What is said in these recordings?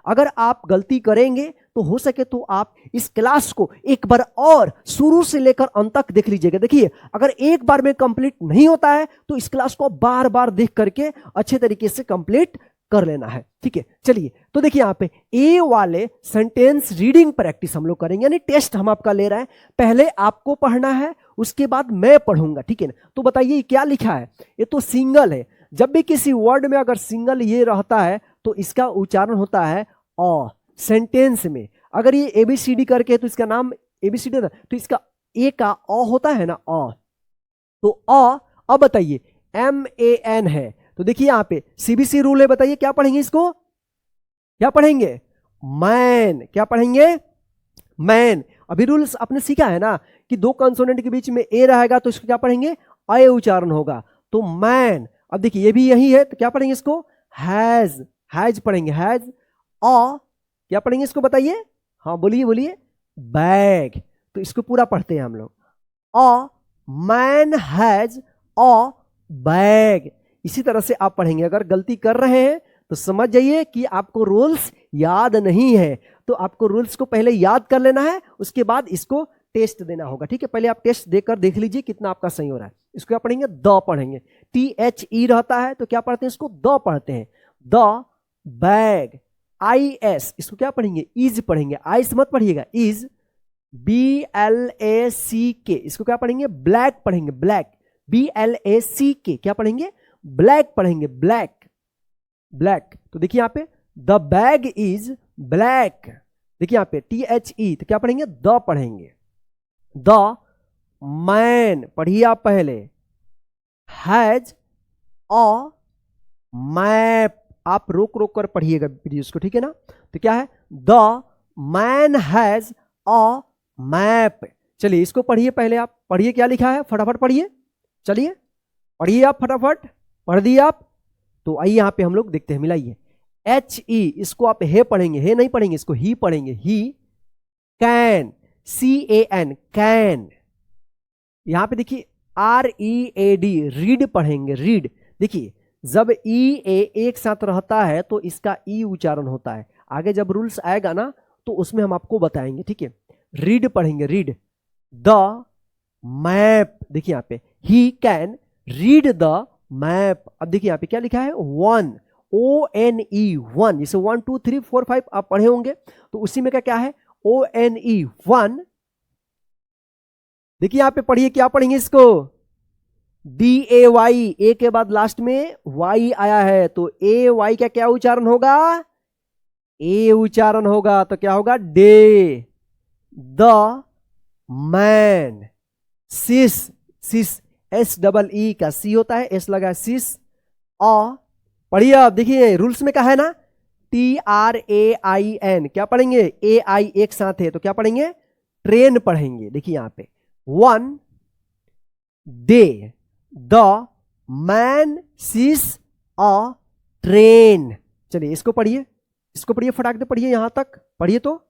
अगर आप गलती करेंगे तो हो सके तो आप इस क्लास को एक बार और शुरू से लेकर अंत तक देख लीजिएगा। देखिए, अगर एक बार में कंप्लीट नहीं होता है तो इस क्लास को बार बार देख करके अच्छे तरीके से कंप्लीट कर लेना है। ठीक है, चलिए तो देखिए यहाँ पे ए वाले सेंटेंस रीडिंग प्रैक्टिस हम लोग करेंगे, यानी टेस्ट हम आपका ले रहे हैं। पहले आपको पढ़ना है, उसके बाद मैं पढ़ूंगा। ठीक है ना, तो बताइए क्या लिखा है। ये तो सिंगल है। जब भी किसी वर्ड में अगर सिंगल ये रहता है तो इसका उच्चारण होता है अ। सेंटेंस में अगर ये एबीसीडी करके है तो इसका नाम एबीसीडी ना, तो इसका ए का अ होता है ना, अ। तो अ, अब बताइए MAN है, तो देखिए यहाँ पे CBC रूल है। बताइए क्या पढ़ेंगे इसको, क्या पढ़ेंगे, मैन। क्या पढ़ेंगे, मैन। अभी रूल्स आपने सीखा है ना कि दो कंसोनेंट के बीच में ए रहेगा तो इसको क्या पढ़ेंगे, अ उच्चारण होगा, तो मैन। अब देखिए ये भी यही है, तो क्या पढ़ेंगे इसको, हैज। हैज पढ़ेंगे, हैज। अ क्या पढ़ेंगे इसको बताइए, हाँ बोलिए बोलिए, बैग। तो इसको पूरा पढ़ते हैं हम लोग, a man has a bag. इसी तरह से आप पढ़ेंगे। अगर गलती कर रहे हैं तो समझ जाइए कि आपको रूल्स याद नहीं है, तो आपको रूल्स को पहले याद कर लेना है, उसके बाद इसको टेस्ट देना होगा। ठीक है, पहले आप टेस्ट देकर देख लीजिए कितना आपका सही हो रहा है। इसको क्या पढ़ेंगे, द पढ़ेंगे। THE रहता है तो क्या पढ़ते हैं इसको, द पढ़ते हैं, द बैग। IS इसको क्या पढ़ेंगे, इज पढ़ेंगे। आइस मत पढ़िएगा, इज। BLACK इसको क्या पढ़ेंगे, ब्लैक पढ़ेंगे, ब्लैक। BLACK क्या पढ़ेंगे, ब्लैक पढ़ेंगे, ब्लैक, ब्लैक। तो देखिए यहाँ पे द बैग इज ब्लैक। देखिए यहाँ पे THE तो क्या पढ़ेंगे, द पढ़ेंगे। द मैन पढ़िए आप पहले, हैज अ मैप। आप रोक रोक कर पढ़िएगा वीडियोस को, ठीक है ना। तो क्या है, the man has a map. चलिए इसको पढ़िए पहले, आप पढ़िए क्या लिखा है, फटाफट पढ़िए। चलिए पढ़िए आप फटाफट, पढ़ दिए आप। तो आइए यहाँ पे हम लोग देखते हैं, मिलाइए। HE इसको आप हे पढ़ेंगे, हे नहीं पढ़ेंगे, इसको ही पढ़ेंगे, ही। Can, CAN can. यहां पे देखिए READ रीड पढ़ेंगे, रीड। देखिए जब EA एक साथ रहता है तो इसका ई उच्चारण होता है। आगे जब रूल्स आएगा ना तो उसमें हम आपको बताएंगे। ठीक है, रीड पढ़ेंगे, रीड। द मैप, देखिए यहाँ पे he can read the map. अब देखिए यहाँ पे क्या लिखा है, वन, ONE वन। जैसे 1 2 3 4 5 आप पढ़े होंगे, तो उसी में क्या है, ONE वन। देखिए यहाँ पे पढ़िए क्या पढ़ेंगे इसको, DAY, ए के बाद लास्ट में Y आया है तो AY का क्या उच्चारण होगा, ए उच्चारण होगा। तो क्या होगा, day. The man, sees, sees SEE का सी होता है, एस लगा सिस। अ पढ़िए अब, देखिए रूल्स में क्या है ना, TRAIN क्या पढ़ेंगे, AI एक साथ है तो क्या पढ़ेंगे, ट्रेन पढ़ेंगे। देखिए यहां पे one day, the man sees a train. चलिए इसको पढ़िए, इसको पढ़िए, फटाक से पढ़िए, यहां तक पढ़िए, तो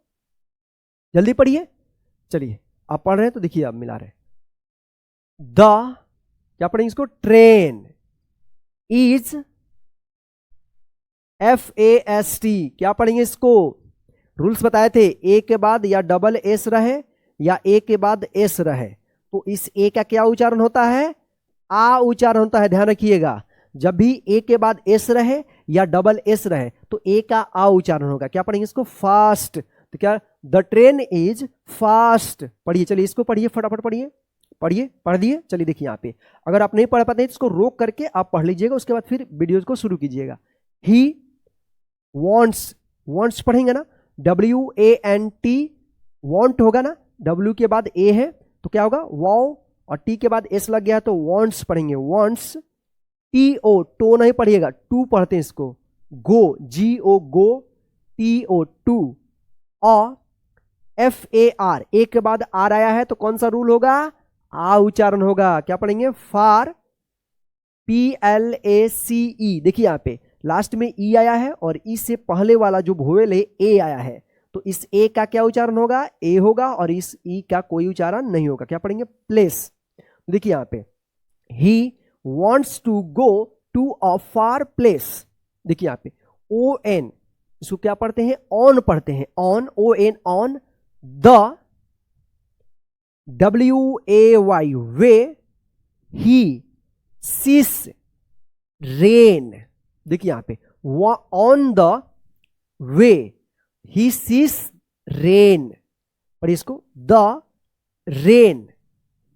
जल्दी पढ़िए। चलिए आप पढ़ रहे हैं तो देखिए आप मिला रहे, द क्या पढ़ेंगे इसको, ट्रेन इज FAST क्या पढ़ेंगे इसको, रूल्स बताए थे, ए के बाद या डबल एस रहे या ए के बाद एस रहे, तो इस ए का क्या उच्चारण होता है, आ उच्चारण होता है। ध्यान रखिएगा, जब भी ए के बाद एस रहे या डबल एस रहे तो ए का आ उच्चारण होगा। क्या पढ़ेंगे इसको, फास्ट। तो क्या, द ट्रेन इज फास्ट। पढ़िए, चलिए इसको पढ़िए, फटाफट पढ़िए, पढ़िए, पढ़ दिए। चलिए देखिए यहाँ पे अगर आप नहीं पढ़ पाते तो इसको रोक करके आप पढ़ लीजिएगा, उसके बाद फिर वीडियोज को शुरू कीजिएगा। ही वॉन्ट्स, वॉन्ट्स पढ़ेंगे ना, WANT वॉन्ट होगा ना, W के बाद ए है तो क्या होगा, वाओ, और टी के बाद एस लग गया तो वॉन्ट्स पढ़ेंगे, वॉन्ट्स। TO टो नहीं पढ़िएगा, टू पढ़ते हैं इसको, go, GO go, TO to. FAR A के बाद आर आया है तो कौन सा रूल होगा, आ उच्चारण होगा। क्या पढ़ेंगे, फार, PLACE। देखिए यहाँ पे लास्ट में ई आया है और ई से पहले वाला जो वोवेल है ए आया है, तो इस ए का क्या उच्चारण होगा, ए होगा, और इस ई का कोई उच्चारण नहीं होगा। क्या पढ़ेंगे, प्लेस। देखिए यहाँ पे he wants to go to a far place. देखिए यहाँ पे ON इसको क्या पढ़ते हैं, ऑन पढ़ते हैं, on, O N, on, the, WAY, way, he sees rain. देखिए यहां पे on the way he sees rain, पढ़िए इसको, द रेन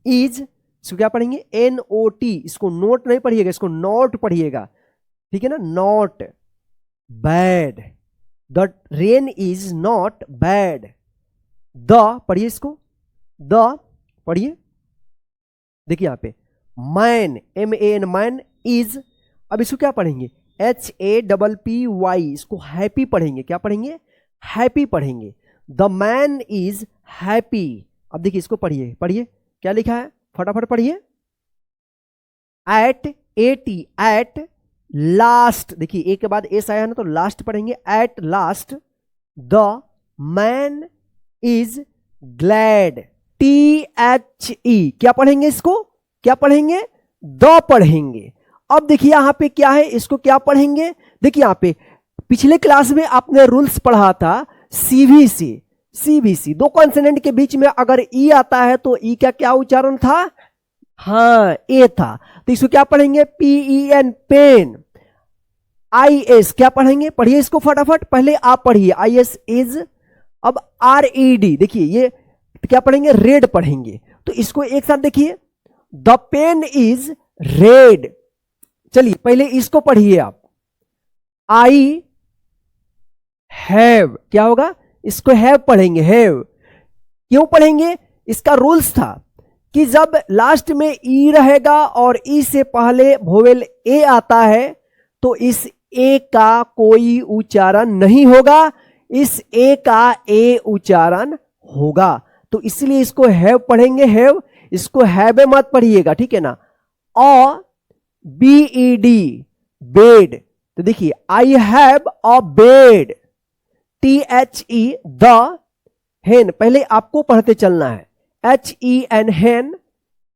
इज, इसको क्या पढ़ेंगे, NOT, इसको नोट नहीं पढ़िएगा, इसको नॉट पढ़िएगा, ठीक है ना, not bad, the rain is not bad, the पढ़िए इसको, द पढ़िए, देखिए यहां पे मैन, MAN, मैन इज, अब इसको क्या पढ़ेंगे, HAPPY, इसको हैप्पी पढ़ेंगे, क्या पढ़ेंगे, हैप्पी पढ़ेंगे, द मैन इज हैप्पी। अब देखिए इसको पढ़िए, पढ़िए क्या लिखा है, फटाफट पढ़िए, एट, AT, एट लास्ट, देखिए एक के बाद एस आया ना तो लास्ट पढ़ेंगे, at last, the man is glad, THE, क्या पढ़ेंगे इसको, क्या पढ़ेंगे, द पढ़ेंगे। अब देखिए यहां पे क्या है, इसको क्या पढ़ेंगे, देखिए यहां पे पिछले क्लास में आपने रूल्स पढ़ा था, CVC, दो कॉन्सोनेंट के बीच में अगर ई आता है तो ई का क्या उच्चारण था, हाँ ए था, तो इसको क्या पढ़ेंगे, PEN, पेन, IS क्या पढ़ेंगे, पढ़िए इसको फटाफट, पहले आप पढ़िए, IS इज, अब RED, देखिए ये क्या पढ़ेंगे, रेड पढ़ेंगे, तो इसको एक साथ देखिए, द पेन इज रेड। चलिए पहले इसको पढ़िए आप, आई हैव, क्या होगा, इसको हैव पढ़ेंगे, हैव क्यों पढ़ेंगे, इसका रूल्स था कि जब लास्ट में ई रहेगा और ई से पहले वोवेल ए आता है तो इस ए का कोई उच्चारण नहीं होगा, इस ए का ए उच्चारण होगा, तो इसलिए इसको हैव पढ़ेंगे, हैव, इसको हैव मत पढ़िएगा, ठीक है ना, BED, बेड, तो देखिए I have a bed, THE, the hen, पहले आपको पढ़ते चलना है, HEN, hen,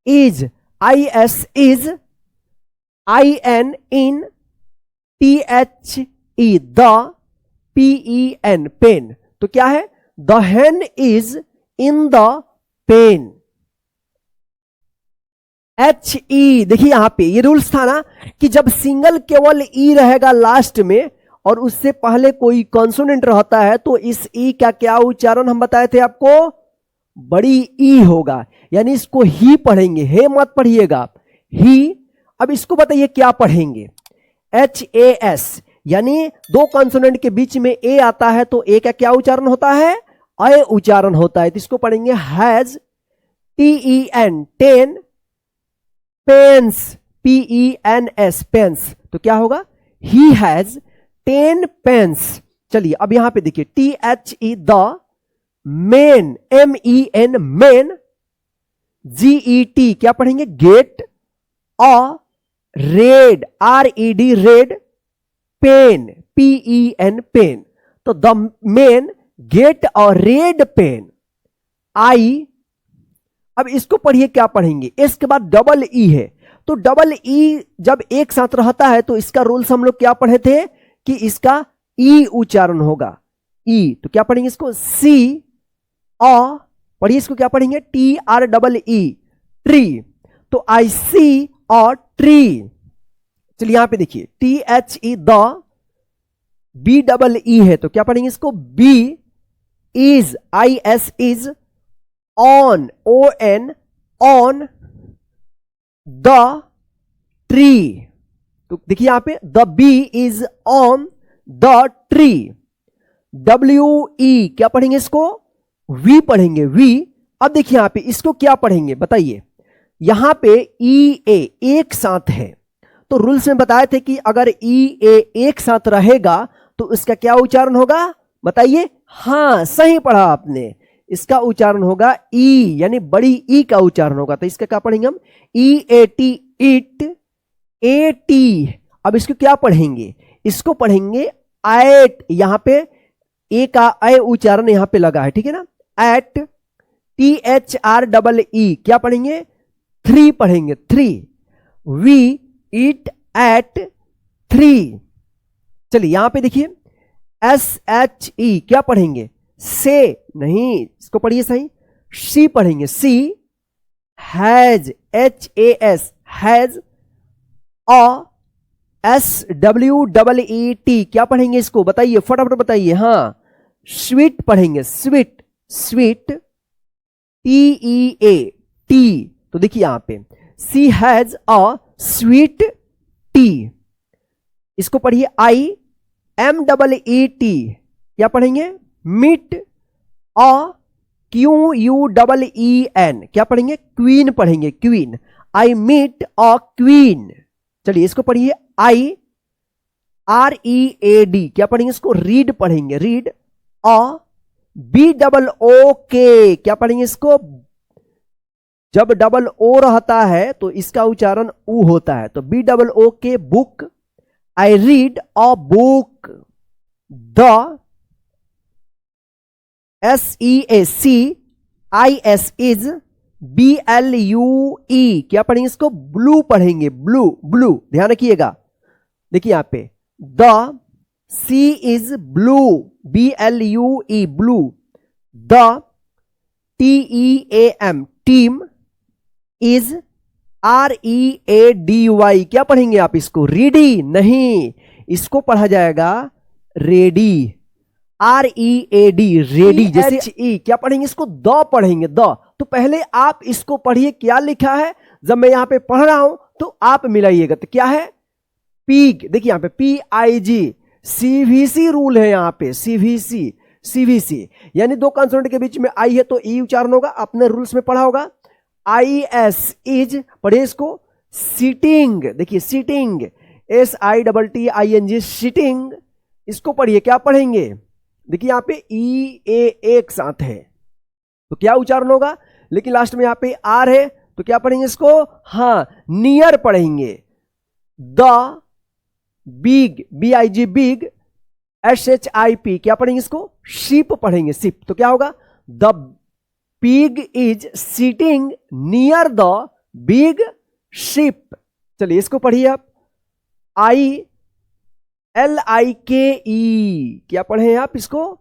is, IS is, IN in, THE, the, PEN, pen, तो क्या है, the hen is in the pen, HE, देखिए यहां पे ये रूल्स था ना कि जब सिंगल केवल ई रहेगा लास्ट में और उससे पहले कोई कॉन्सोनेंट रहता है तो इस ई का क्या उच्चारण हम बताए थे आपको, बड़ी ई होगा, यानी इसको ही पढ़ेंगे, हे मत पढ़िएगा, ही। अब इसको बताइए क्या पढ़ेंगे, HAS, यानी दो कॉन्सोनेंट के बीच में ए आता है तो ए का क्या उच्चारण होता है, अ उच्चारण होता है, तो इसको पढ़ेंगे has, TEN, ten, pens, PENS, pens, तो क्या होगा, ही हैज 10 पेन्स। चलिए अब यहां पे देखिए, THE, the, men, MEN, men, GET, क्या पढ़ेंगे, get, red, RED, red, pen, PEN, pen, तो the men get a red pen, आई। अब इसको पढ़िए क्या पढ़ेंगे, इसके बाद डबल ई है, तो डबल ई जब एक साथ रहता है तो इसका रूल्स हम लोग क्या पढ़े थे कि इसका ई उच्चारण होगा, ई, तो क्या पढ़ेंगे इसको, सी, पढ़िए इसको क्या पढ़ेंगे, TREE, ट्री, तो आई सी अ ट्री। चलिए यहां पे देखिए, THE, द, BEE है तो क्या पढ़ेंगे इसको, bee, is, IS is, on, ON, on, the tree, तो देखिए यहां पे the bee is on the tree, WE, क्या पढ़ेंगे इसको, वी पढ़ेंगे, वी। अब देखिए यहां पे इसको क्या पढ़ेंगे बताइए, यहां पे EA एक साथ है तो रूल्स में बताए थे कि अगर EA एक साथ रहेगा तो इसका क्या उच्चारण होगा बताइए, हाँ सही पढ़ा आपने, इसका उच्चारण होगा ई, यानी बड़ी ई का उच्चारण होगा, तो इसका क्या पढ़ेंगे हम, EAT, इट, AT। अब इसको क्या पढ़ेंगे, इसको पढ़ेंगे एट, यहां पे ए का ए उच्चारण यहां पे लगा है, ठीक है ना, एट, THREE, क्या पढ़ेंगे, थ्री पढ़ेंगे, three, we eat at three. चलिए यहां पे देखिए SHE क्या पढ़ेंगे? से नहीं, इसको पढ़िए सही, सी पढ़ेंगे, see. Has, HAS, has. SWEET क्या पढ़ेंगे इसको? बताइए, फटाफट बताइए। हाँ, स्वीट पढ़ेंगे, स्वीट, स्वीट। TEA, T. तो देखिए यहां पे सी हैज अ स्वीट टी, इसको पढ़िए IMEET क्या पढ़ेंगे? मीट। QUEEN क्या पढ़ेंगे? क्वीन पढ़ेंगे, queen. I meet a queen. चलिए इसको पढ़िए IREAD क्या पढ़ेंगे इसको? रीड पढ़ेंगे, रीड। BOOK क्या पढ़ेंगे इसको? जब डबल ओ रहता है तो इसका उच्चारण ऊ होता है, तो BOOK, book. I read a book. The SEACIS is BLUE क्या पढ़ेंगे इसको? ब्लू पढ़ेंगे, ब्लू, ब्लू। ध्यान रखिएगा, देखिए यहां पे the sea is blue, BLUE, blue. The TEAM team is READY क्या पढ़ेंगे आप इसको? रीडी नहीं, इसको पढ़ा जाएगा रेडी, READ, रेडी। जैसे HE क्या पढ़ेंगे इसको? द पढ़ेंगे, द। तो पहले आप इसको पढ़िए क्या लिखा है, जब मैं यहां पे पढ़ रहा हूं तो आप मिलाइएगा। तो क्या है? पीग, देखिए यहां पे PIG। CVC रूल है यहां पे, CVC यानी दो कंसोनेंट के बीच में आई है तो ई उच्चारण होगा, आपने रूल्स में पढ़ा होगा। IS इज पढ़िए इसको सीटिंग, देखिए सीटिंग, SITTING, सीटिंग। इसको पढ़िए, क्या पढ़ेंगे? देखिए यहां पे EA एक साथ है तो क्या उच्चारण होगा? लेकिन लास्ट में यहां पे आर है तो क्या पढ़ेंगे इसको? हाँ, नियर पढ़ेंगे। The big, BIG, big. SHIP क्या पढ़ेंगे इसको? शिप पढ़ेंगे, शिप। तो क्या होगा? The pig is sitting near the big ship. चलिए इसको पढ़िए आप ILIKE क्या पढ़े आप इसको?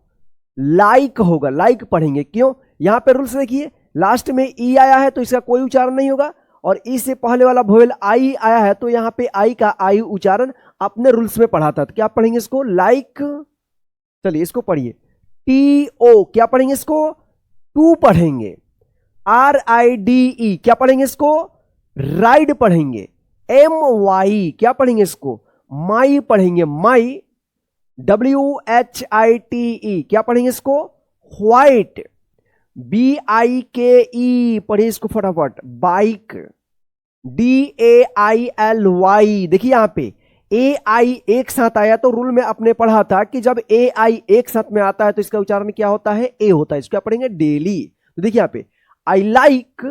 लाइक होगा, लाइक पढ़ेंगे। क्यों? यहां पे रूल्स देखिए, लास्ट में ई आया है तो इसका कोई उच्चारण नहीं होगा, और ई से पहले वाला वोवेल आई आया है तो यहां पे आई का आई उच्चारण अपने रूल्स में पढ़ा था। तो क्या पढ़ेंगे इसको? लाइक। चलिए इसको पढ़िए TO क्या पढ़ेंगे इसको? टू पढ़ेंगे। RIDE क्या पढ़ेंगे इसको? राइड पढ़ेंगे। MY क्या पढ़ेंगे इसको? माई पढ़ेंगे, माई। WHITE क्या पढ़ेंगे इसको? व्हाइट। BIKE पढ़िए इसको फटाफट, बाइक। DAILY देखिए यहां पे AI एक साथ आया तो रूल में आपने पढ़ा था कि जब AI एक साथ में आता है तो इसका उच्चारण क्या होता है? ए होता है। इसको क्या पढ़ेंगे? डेली। तो देखिए यहां पे I like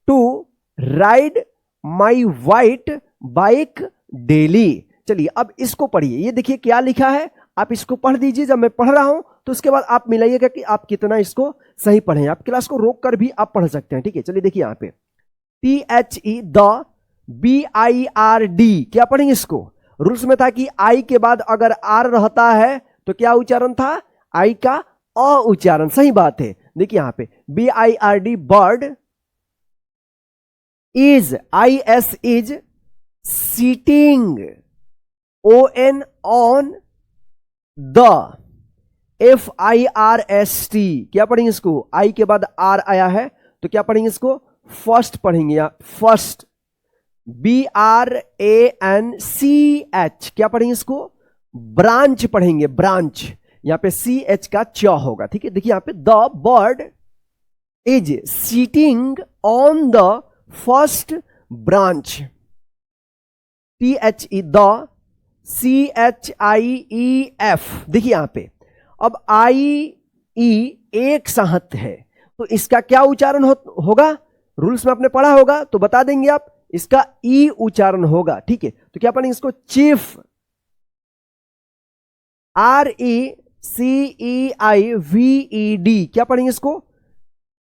to ride my white bike daily. चलिए अब इसको पढ़िए, ये देखिए क्या लिखा है, आप इसको पढ़ दीजिए। जब मैं पढ़ रहा हूं तो उसके बाद आप मिलाइएगा कि आप कितना इसको सही पढ़े। आप क्लास को रोक कर भी आप पढ़ सकते हैं, ठीक है। चलिए देखिए यहां पे THE द BIRD क्या पढ़ेंगे इसको? रूल्स में था कि आई के बाद अगर आर रहता है तो क्या उच्चारण था? आई का अ उच्चारण। सही बात है। देखिए यहां पे BIRD bird is, IS is seating, ON on the, FIRST क्या पढ़ेंगे इसको? आई के बाद आर आया है तो क्या पढ़ेंगे इसको? फर्स्ट पढ़ेंगे या फर्स्ट। BRANCH क्या पढ़ेंगे इसको? ब्रांच पढ़ेंगे, ब्रांच। यहां पे CH का च होगा, ठीक है। देखिए यहां पे the bird is seating on the first branch. THE the CHIEF देखिए यहां पे अब IE एक साथ है तो इसका क्या उच्चारण होगा? रूल्स में आपने पढ़ा होगा तो बता देंगे आप, इसका ई उच्चारण होगा, ठीक है। तो क्या पढ़ेंगे इसको? चीफ। RECEIVED क्या पढ़ेंगे इसको?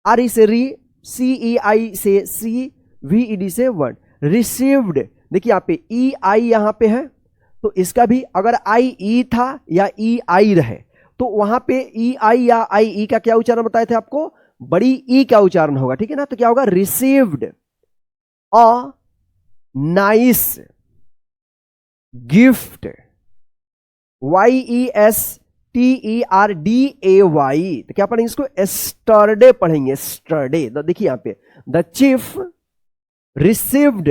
RE से री, CEI से सी, VED से वर्ड। रिसीव्ड देखिए यहां पे EI यहां पे है तो इसका भी अगर आई ई था या ई आई रहे तो वहां पे ई आई या आई ई का क्या उच्चारण बताए थे आपको, बड़ी ई का उच्चारण होगा, ठीक है ना। तो क्या होगा, received a nice gift, YESTERDAY, तो क्या पढ़ेंगे इसको, एस्टरडे पढ़ेंगे, एस्टरडे। तो देखिए यहां पे the chief received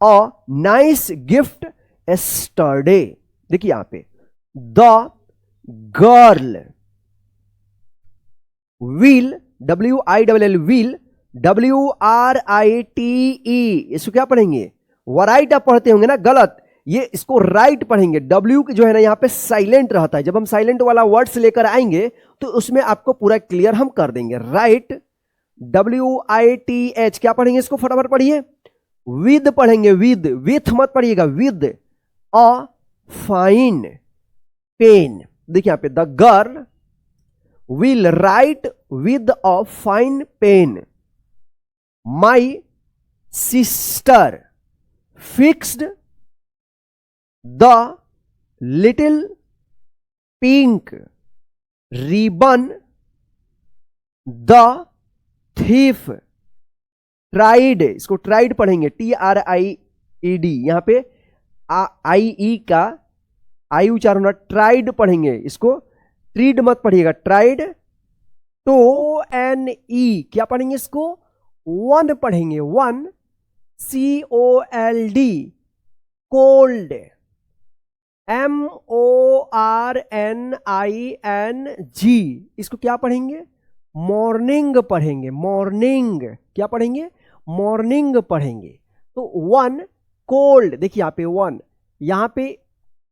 a nice gift yesterday. देखिए यहां पे the girl will, WILL will, WRITE, इसको क्या पढ़ेंगे, वराइट आप पढ़ते होंगे ना, गलत, ये इसको राइट पढ़ेंगे। W जो है ना यहाँ पे साइलेंट रहता है, जब हम साइलेंट वाला वर्ड्स लेकर आएंगे तो उसमें आपको पूरा क्लियर हम कर देंगे। राइट WITH, क्या पढ़ेंगे इसको, फटाफट पढ़िए, विद पढ़ेंगे, विद, विथ मत पढ़िएगा, विद अ फाइन पेन। देखिए यहां पे the girl will write with a fine pen, my sister fixed the little pink ribbon, the thief tried, इसको ट्राइड पढ़ेंगे, TRIED, यहां पे आई ई का आई उच्चारण होना, ट्राइड पढ़ेंगे इसको, ट्रीड मत पढ़िएगा, ट्राइड। तो ONE, क्या पढ़ेंगे इसको, वन पढ़ेंगे, वन, COLD, कोल्ड, MORNING, इसको क्या पढ़ेंगे, मॉर्निंग पढ़ेंगे, मॉर्निंग, क्या पढ़ेंगे, मॉर्निंग पढ़ेंगे। तो वन कोल्ड, देखिए यहां पे वन, यहां पे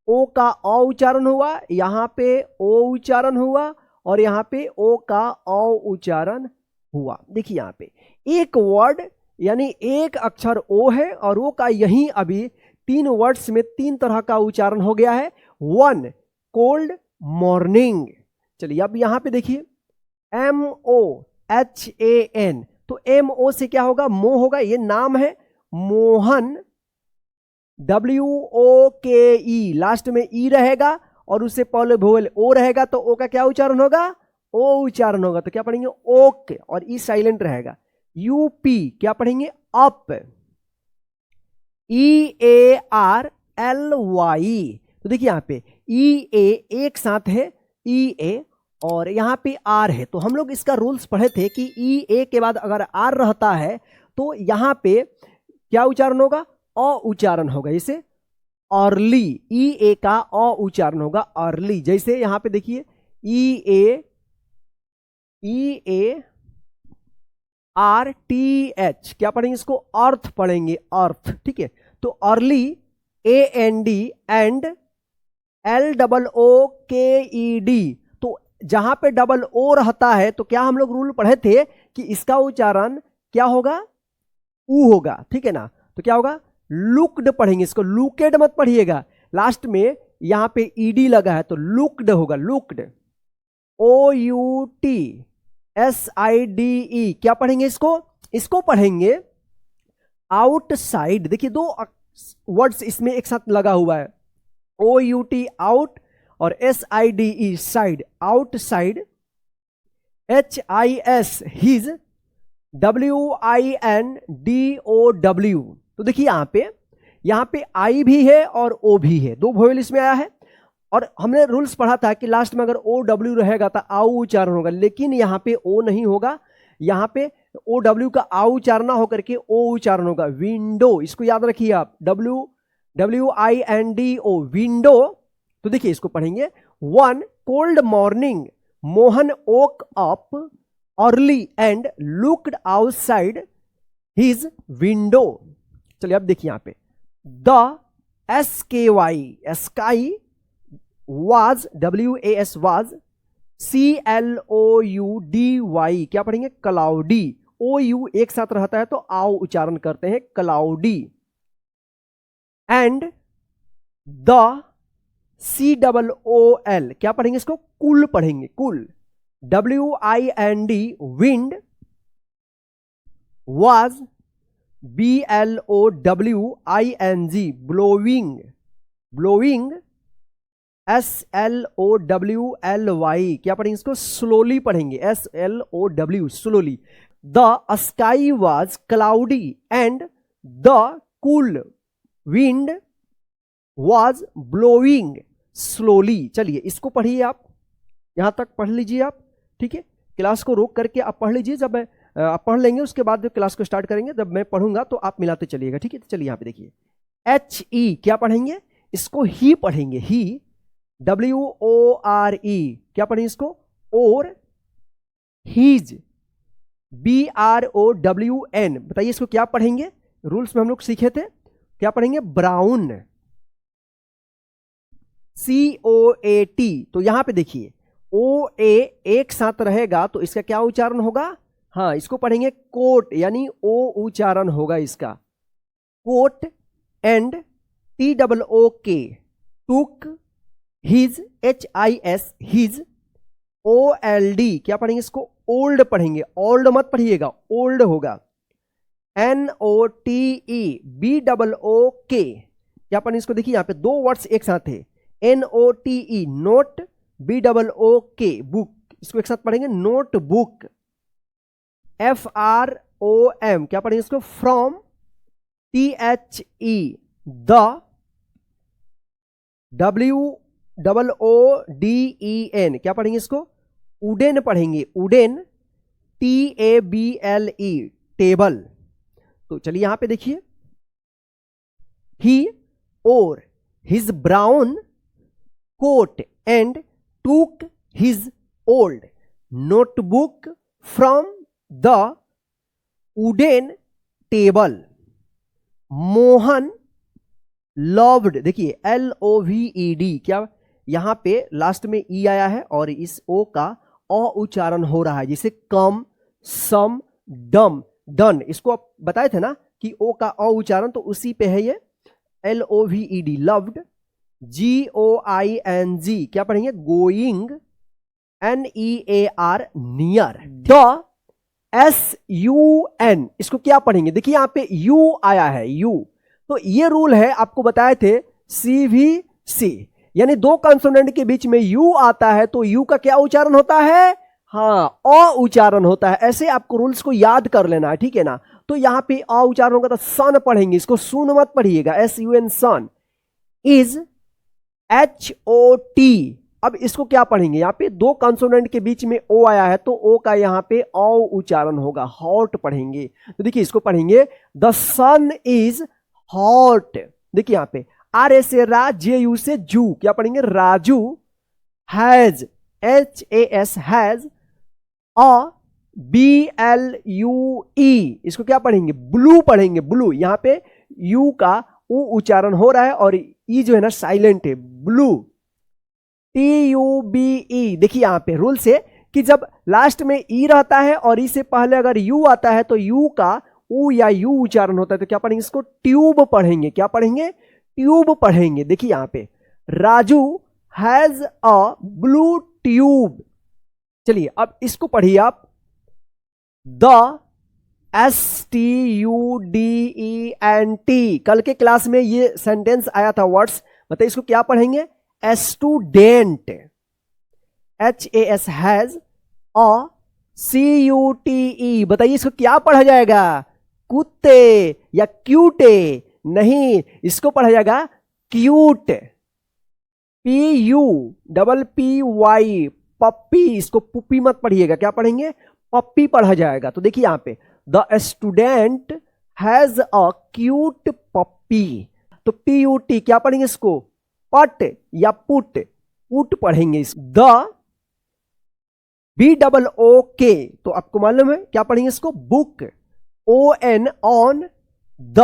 ओ का अ उच्चारण हुआ, यहां पे ओ उच्चारण हुआ, और यहां पे ओ का औ उच्चारण हुआ। देखिए यहां पे एक वर्ड यानी एक अक्षर ओ है और ओ का यहीं अभी 3 वर्ड्स में 3 तरह का उच्चारण हो गया है, वन कोल्ड मॉर्निंग। चलिए अब यहां पे देखिए MOHAN, तो MO से क्या होगा, मो होगा, ये नाम है मोहन, WOKE, लास्ट में ई रहेगा और उससे पहले वोवेल ओ रहेगा, तो ओ का क्या उच्चारण होगा, ओ उच्चारण होगा, तो क्या पढ़ेंगे, ओक, और ई साइलेंट रहेगा। UP, क्या पढ़ेंगे, अप, EARLY, तो देखिए यहां पे EA एक साथ है, EA, और यहां पे R है, तो हम लोग इसका रूल्स पढ़े थे कि EA के बाद अगर R रहता है तो यहां पे क्या उच्चारण होगा, अ उच्चारण होगा, जैसे अर्ली, EA का अ उच्चारण होगा अर्ली, जैसे यहां पे देखिए EARTH, क्या पढ़ेंगे इसको, अर्थ पढ़ेंगे, अर्थ, ठीक है। तो अर्ली AND एंड LOOKED, तो जहां पे डबल ओ रहता है तो क्या हम लोग रूल पढ़े थे कि इसका उच्चारण क्या होगा, ऊ होगा, ठीक है ना। तो क्या होगा, लुक्ड पढ़ेंगे इसको, लुकेड मत पढ़िएगा, लास्ट में यहां पे ED लगा है तो लुक्ड होगा, लुक्ड, OUTSIDE, क्या पढ़ेंगे इसको, इसको पढ़ेंगे आउटसाइड। देखिए 2 वर्ड्स इसमें एक साथ लगा हुआ है, OUT आउट और SIDE side, outside, HIS his, WINDOW, तो देखिए यहां पे आई भी है और ओ भी है, 2 वोवेल इसमें आया है, और हमने रूल्स पढ़ा था कि लास्ट में अगर OW रहेगा तो आउ उच्चारण होगा, लेकिन यहां पे ओ नहीं होगा, यहां पे OW का आउ उच्चारण ना होकर के ओ उच्चारण होगा, विंडो, इसको याद रखिए आप, WINDO, विंडो। तो देखिए इसको पढ़ेंगे, one cold morning Mohan woke up early and looked outside his window. चलिए अब देखिए यहां पे the sky was, WAS was, CLOUDY, क्या पढ़ेंगे, क्लाउडी, OU एक साथ रहता है तो आओ उच्चारण करते हैं, क्लाउडी, एंड द COOL, क्या पढ़ेंगे इसको, कुल पढ़ेंगे, कुल, WIND wind, was BLOWING blowing, blowing, SLOWLY, क्या पढ़ेंगे इसको? स्लोली पढ़ेंगे, SLOW, slowly. The sky was cloudy and the cool wind was blowing slowly. चलिए इसको पढ़िए, आप यहां तक पढ़ लीजिए आप, ठीक है। क्लास को रोक करके आप पढ़ लीजिए, जब मैं आप पढ़ लेंगे उसके बाद क्लास को स्टार्ट करेंगे, जब मैं पढ़ूंगा तो आप मिलाते चलिएगा, ठीक है। तो चलिए यहां पे देखिए, HE क्या पढ़ेंगे? इसको ही पढ़ेंगे, ही, WORE, क्या पढ़ेंगे इसको? और, हीज, BROWN, बताइए इसको क्या पढ़ेंगे? रूल्स में हम लोग सीखे थे, क्या पढ़ेंगे? Brown, COAT। तो यहां पे देखिए OA एक साथ रहेगा तो इसका क्या उच्चारण होगा? हाँ, इसको पढ़ेंगे कोट, यानी ओ उच्चारण होगा इसका, कोट। एंड TOOK, टूक, हिज, HIS, हिज, OLD, क्या पढ़ेंगे इसको? ओल्ड पढ़ेंगे, ओल्ड मत पढ़िएगा, ओल्ड होगा। NOTE, BOOK, क्या पढ़ेंगे इसको? देखिए यहां पे दो वर्ड्स एक साथ है, NOTE, नोट, BOOK, बुक, इसको एक साथ पढ़ेंगे नोट बुक। FROM, क्या पढ़ेंगे इसको? फ्रॉम, THE, द, WOODEN, क्या पढ़ेंगे इसको? उडेन पढ़ेंगे, उडेन, TABLE, टेबल। तो चलिए यहां पे देखिए, he wore his brown coat and took his old notebook from the wooden table. Mohan loved, देखिए LOVED, क्या यहां पे लास्ट में ई आया है और इस ओ का अ उच्चारण हो रहा है, जैसे कम, सम, डम, डन। इसको आप बताए थे ना कि ओ का अ उच्चारण, तो उसी पे है ये, LOVED, लव्ड। GOING, क्या पढ़ेंगे? Going. NEAR, near. The SUN, इसको क्या पढ़ेंगे? देखिए यहां पे यू आया है, यू, तो ये रूल है, आपको बताए थे CVC, यानी दो कंसोनेंट के बीच में यू आता है तो यू का क्या उच्चारण होता है? हाँ, अ उच्चारण होता है। ऐसे आपको रूल्स को याद कर लेना है, ठीक है ना। तो यहां पे अ उच्चारण होगा तो सन पढ़ेंगे, इसको सुन मत पढ़िएगा, SUN, सन। इज, HOT, अब इसको क्या पढ़ेंगे? यहां पे दो कंसोनेंट के बीच में ओ आया है तो ओ का यहां पे अ उच्चारण होगा, हॉट पढ़ेंगे। तो देखिए इसको पढ़ेंगे, द सन इज हॉट। देखिए यहां पे RA से रा, JU से जू, क्या पढ़ेंगे? Raju. Has, HAS, has. BLUE, इसको क्या पढ़ेंगे? ब्लू पढ़ेंगे, ब्लू। यहां पे यू का उ उच्चारण हो रहा है और ई जो है ना साइलेंट है, ब्लू। TUBE, देखिए यहां पे रूल से कि जब लास्ट में ई रहता है और ई से पहले अगर यू आता है तो यू का उ या यू उच्चारण होता है, तो क्या पढ़ेंगे? इसको ट्यूब पढ़ेंगे, क्या पढ़ेंगे? ट्यूब पढ़ेंगे। देखिए यहां पे Raju has a blue tube. चलिए अब इसको पढ़िए आप, द STUDENT, कल के क्लास में ये सेंटेंस आया था वर्ड्स, बताइए इसको क्या पढ़ेंगे? स्टूडेंट। HAS, has. CUTE, बताइए इसको क्या पढ़ा जाएगा? कुत्ते या क्यूटे? नहीं, इसको पढ़ा जाएगा क्यूट। PUPPY, पप्पी, इसको पुप्पी मत पढ़िएगा, क्या पढ़ेंगे? पप्पी पढ़ा जाएगा। तो देखिए यहां पे the student has a cute puppy, तो PUT, क्या पढ़ेंगे इसको? पट या पुट, पुट पढ़ेंगे। द BOOK, तो आपको मालूम है क्या पढ़ेंगे इसको? Book. ON, on. The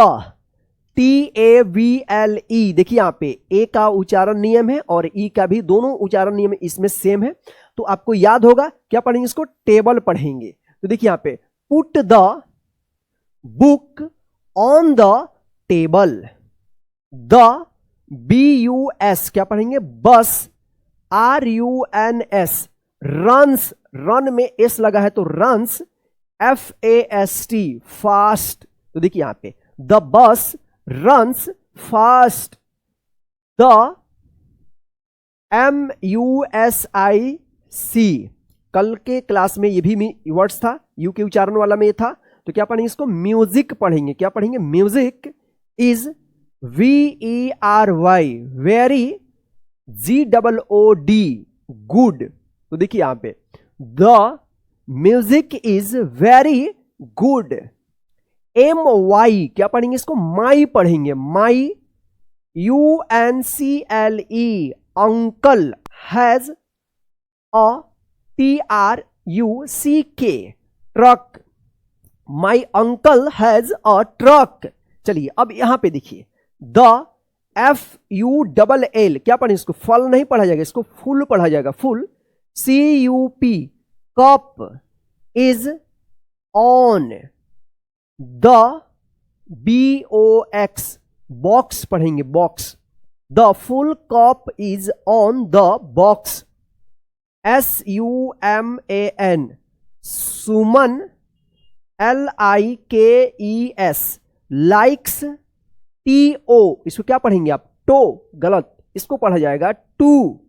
TABLE, देखिए यहां पे ए का उच्चारण नियम है और ई का भी, दोनों उच्चारण नियम इसमें सेम है, तो आपको याद होगा क्या पढ़ेंगे इसको? टेबल पढ़ेंगे। तो देखिए यहां पे put the book on the table. The BUS, क्या पढ़ेंगे? बस। RUNS, रन्स, रन में एस लगा है तो रन्स। FAST, fast. तो देखिए यहां पे the bus runs fast. The MUSIC, कल के क्लास में ये भी वर्ड्स था, यू के उच्चारण वाला में ये था, तो क्या पढ़ेंगे इसको? म्यूजिक पढ़ेंगे। क्या पढ़ेंगे? Music is VERY, very, GOOD, good. तो देखिए यहां पे the music is very good. MY, क्या पढ़ेंगे इसको? माई पढ़ेंगे, माई, UNCLE, uncle, has a TRUCK, truck. My uncle has a truck. चलिए अब यहां पे देखिए द FULL, क्या पढ़ेंगे इसको? फल नहीं पढ़ा जाएगा, इसको फुल पढ़ा जाएगा, full. CUP, cup is on the BOX, box पढ़ेंगे, box. The full cup is on the box. SUMAN, Suman, LIKES, likes. TO, इसको क्या पढ़ेंगे आप? टो, गलत, इसको पढ़ा जाएगा टू।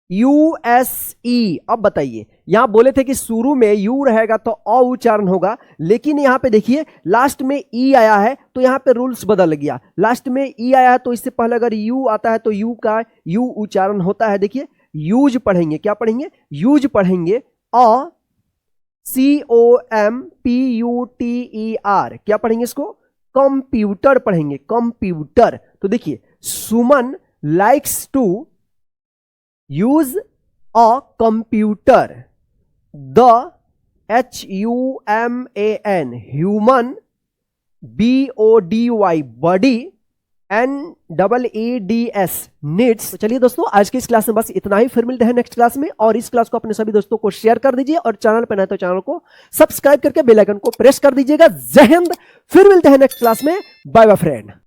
USE, अब बताइए, यहां बोले थे कि शुरू में यू रहेगा तो अ उच्चारण होगा, लेकिन यहां पे देखिए लास्ट में ई आया है तो यहां पे रूल्स बदल गया। लास्ट में ई आया है तो इससे पहले अगर यू आता है तो यू का यू उच्चारण होता है। देखिए यूज पढ़ेंगे, क्या पढ़ेंगे? यूज पढ़ेंगे, COMPUTER, क्या पढ़ेंगे इसको? कंप्यूटर पढ़ेंगे, कंप्यूटर। तो देखिए Suman likes to use a computer. The HUMAN, human, BODY, body, NEEDS, needs. तो चलिए दोस्तों आज की इस क्लास में बस इतना ही, फिर मिलते हैं नेक्स्ट क्लास में। और इस क्लास को अपने सभी दोस्तों को शेयर कर दीजिए और चैनल पर नए तो चैनल को सब्सक्राइब करके बेल आइकन को प्रेस कर दीजिएगा। जय हिंद, फिर मिलते हैं नेक्स्ट क्लास में। Bye bye friend.